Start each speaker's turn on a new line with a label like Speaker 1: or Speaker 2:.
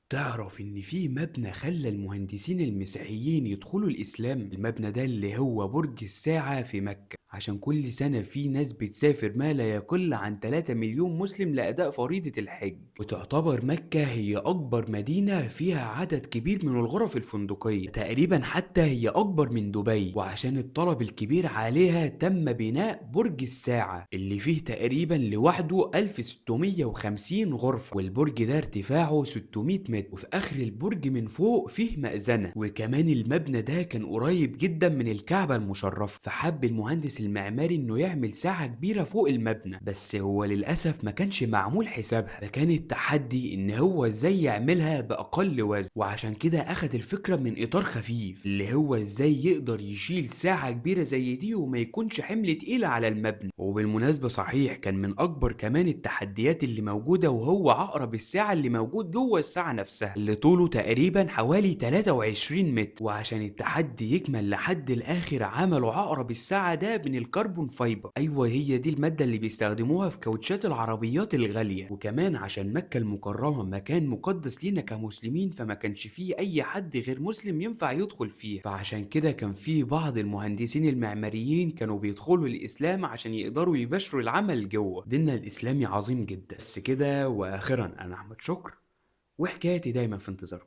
Speaker 1: تعرف إن في مبنى خلى المهندسين المسيحيين يدخلوا الإسلام؟ المبنى ده اللي هو برج الساعة في مكة، عشان كل سنة في ناس بتسافر ما لا يقل عن 3 مليون مسلم لأداء فريضة الحج. وتعتبر مكة هي أكبر مدينة فيها عدد كبير من الغرف الفندقية، تقريبا حتى هي أكبر من دبي. وعشان الطلب الكبير عليها تم بناء برج الساعة اللي فيه تقريبا لوحده 1650 غرفة، والبرج ده ارتفاعه 600 متر، وفي اخر البرج من فوق فيه مأذنة. وكمان المبنى ده كان قريب جدا من الكعبة المشرفة، فحب المهندس المعماري انه يعمل ساعة كبيرة فوق المبنى، بس هو للأسف ما كانش معمول حسابها. فكان التحدي ان هو ازاي يعملها بأقل وزن، وعشان كده اخد الفكرة من اطار خفيف اللي هو ازاي يقدر يشيل ساعة كبيرة زي دي وما يكونش حمل تقيل على المبنى. وبالمناسبة صحيح كان من اكبر كمان التحديات اللي موجودة وهو عقرب الساعة اللي موجود جوه الساعة نفسها، اللي طوله تقريبا حوالي 23 متر. وعشان التحدي يكمل لحد الاخر عملوا عقرب الساعة ده من الكربون فايبر. ايوه هي دي المادة اللي بيستخدموها في كاوتشات العربيات الغالية. وكمان عشان مكة المكرمة مكان مقدس لينا كمسلمين، فما كانش فيه اي حد غير مسلم ينفع يدخل فيه، فعشان كده كان فيه بعض المهندسين المعماريين كانوا بيدخلوا الاسلام عشان يقدروا يباشروا العمل جوه. ديننا الاسلامي عظيم جدا. بس كده، واخيرا انا احمد شكر، وحكايتي دايما في انتظاركم.